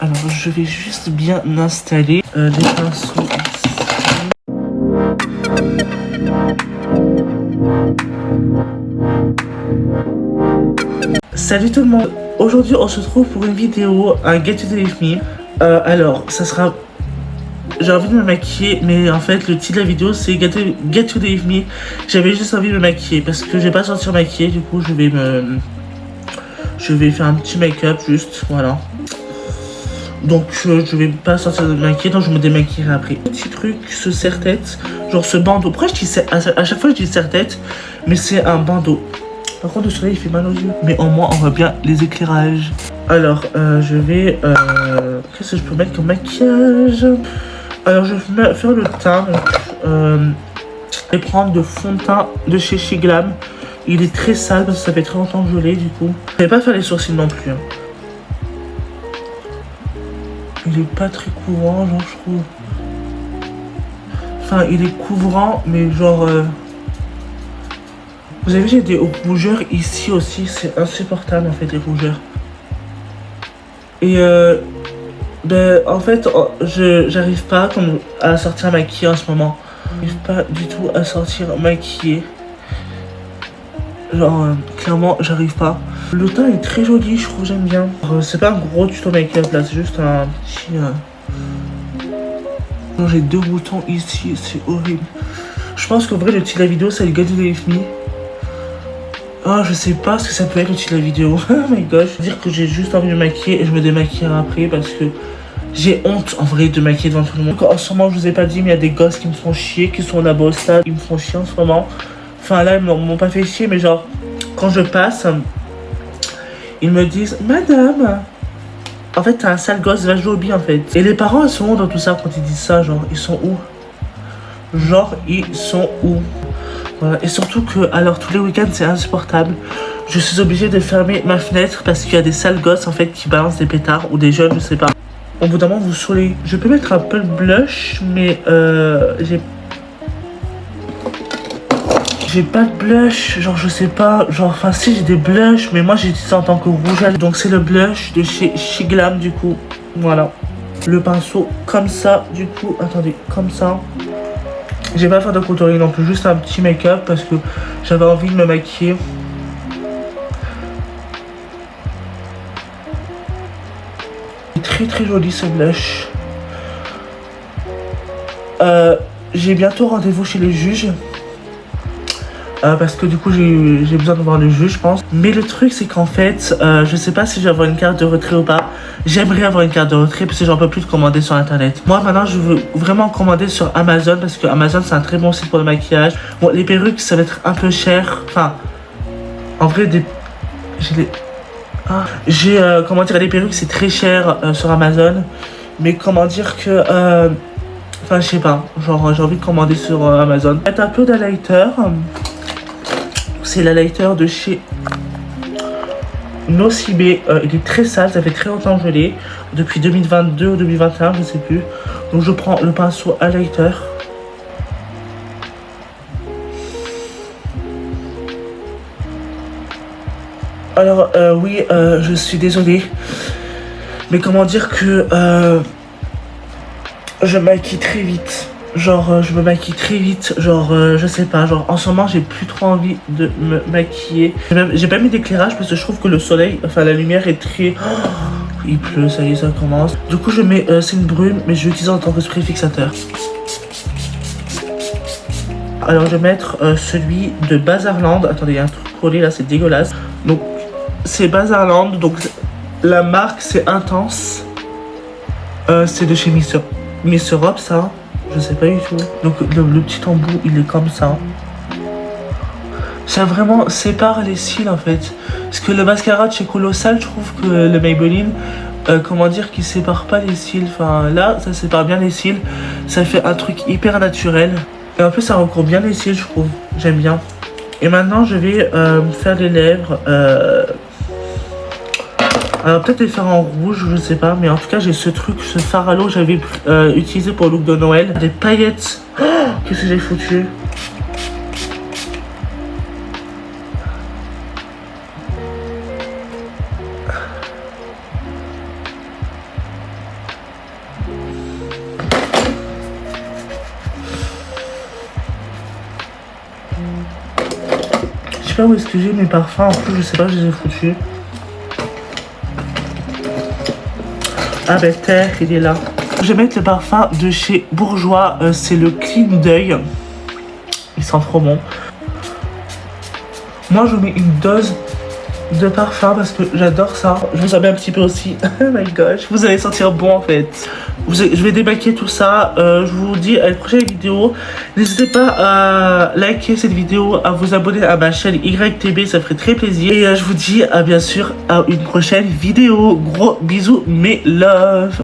Alors, je vais juste bien installer les pinceaux ici. Salut tout le monde. Aujourd'hui, on se retrouve pour une vidéo, un Get to With Me. Alors, ça sera... J'ai envie de me maquiller, mais en fait, le titre de la vidéo, c'est Get to With Me. J'avais juste envie de me maquiller, parce que je vais pas sortir maquillée, du coup, je vais faire un petit make-up, juste, voilà. Donc je vais pas sortir de maquiller, donc je me démaquillerai après. Petit truc, ce serre-tête, genre ce bandeau. Pourquoi je dis à chaque fois je dis serre-tête, mais c'est un bandeau. Par contre le soleil il fait mal aux yeux, mais au moins on voit bien les éclairages. Alors je vais... qu'est-ce que je peux mettre comme maquillage? Alors je vais faire le teint, donc je vais prendre de fond de teint de chez Shiglam. Il est très sale parce que ça fait très longtemps que je l'ai du coup. Je vais pas faire les sourcils non plus. Hein. Il est pas très couvrant, genre, je trouve. Enfin, il est couvrant, mais genre... Vous avez vu, j'ai des rougeurs ici aussi. C'est insupportable, en fait, les rougeurs. Et ben, en fait, j'arrive pas à sortir maquillée en ce moment. J'arrive pas du tout à sortir maquillée. Genre, clairement, j'arrive pas. Le teint est très joli, je trouve, j'aime bien. C'est pas un gros tuto make-up, là, c'est juste un petit... J'ai deux boutons ici, c'est horrible. Je pense qu'en vrai, le titre de la vidéo, c'est le Get to With Me. Ah, je sais pas ce que ça peut être le titre de la vidéo. Oh my gosh. Je veux dire que j'ai juste envie de me maquiller et je me démaquillerai après parce que j'ai honte en vrai de maquiller devant tout le monde. En ce moment, je vous ai pas dit, mais il y a des gosses qui me font chier, qui sont là-bas au stade. Ils me font chier en ce moment. Enfin, là, ils m'ont pas fait chier, mais genre, quand je passe, ils me disent, Madame. En fait, t'as un sale gosse, va jouer au billes en fait. Et les parents, ils sont où dans tout ça quand ils disent ça? Genre, ils sont où? Genre, ils sont où? Voilà. Et surtout que, alors, tous les week-ends, c'est insupportable. Je suis obligée de fermer ma fenêtre parce qu'il y a des sales gosses en fait qui balancent des pétards ou des jeunes, je sais pas. Au bout d'un moment, vous saoulez. Je peux mettre un peu de blush, mais j'ai pas de blush, genre je sais pas, genre enfin si j'ai des blushs, mais moi j'utilise ça en tant que rouge à lèvres. Donc c'est le blush de chez Shiglam du coup, voilà. Le pinceau comme ça, du coup, attendez, comme ça. J'ai pas fait de contouring non plus, juste un petit make-up parce que j'avais envie de me maquiller. Très très joli ce blush. J'ai bientôt rendez-vous chez le juge. Parce que du coup j'ai besoin de voir le juge je pense. Mais le truc c'est qu'en fait je sais pas si je vais avoir une carte de retrait ou pas. J'aimerais avoir une carte de retrait parce que j'en peux plus de commander sur internet. Moi maintenant je veux vraiment commander sur Amazon parce que Amazon c'est un très bon site pour le maquillage. Bon les perruques ça va être un peu cher. Enfin en vrai comment dire, les perruques c'est très cher sur Amazon. Mais comment dire que enfin je sais pas. Genre j'ai envie de commander sur Amazon. Mettre un peu d'highlighter. C'est l'highlighter de chez Nocibé. Il est très sale, ça fait très longtemps que je l'ai. Depuis 2022 ou 2021, je sais plus. Donc je prends le pinceau highlighter. Alors oui, je suis désolée. Mais comment dire que je maquille très vite. Genre je me maquille très vite, genre je sais pas, genre en ce moment j'ai plus trop envie de me maquiller. J'ai pas mis d'éclairage parce que je trouve que le soleil, enfin la lumière est très... Oh, il pleut, ça y est ça commence. Du coup je mets, c'est une brume mais je l'utilise en tant que spray fixateur. Alors je vais mettre celui de Bazarland. Attendez, il y a un truc collé là, c'est dégueulasse. Donc c'est Bazarland, donc la marque c'est Intense. C'est de chez Miss Europe ça. Je sais pas du tout. Donc le petit embout il est comme ça. Ça vraiment sépare les cils en fait. Parce que le mascara de chez Colossal, je trouve que le Maybelline, comment dire, qu'il sépare pas les cils. Enfin là ça sépare bien les cils. Ça fait un truc hyper naturel. Et en plus ça recouvre bien les cils je trouve. J'aime bien. Et maintenant je vais faire les lèvres. Alors peut-être les faire en rouge, je sais pas, mais en tout cas j'ai ce truc, ce fard à l'eau que j'avais utilisé pour le look de Noël. Des paillettes. Oh, qu'est-ce que j'ai foutu? sais pas où est-ce que j'ai mes parfums. En plus, je sais pas, je les ai foutus. Ah ben terre, il est là. Je vais mettre le parfum de chez Bourjois. C'est le Clean Deuil. Il sent trop bon. Moi, je mets une dose de parfum parce que j'adore ça. Je vous en mets un petit peu aussi. Oh my gosh, vous allez sentir bon en fait. Je vais débaquer tout ça. Je vous dis à la prochaine vidéo. N'hésitez pas à liker cette vidéo, à vous abonner à ma chaîne YTB, ça ferait très plaisir. Et je vous dis bien sûr à une prochaine vidéo. Gros bisous, mes love.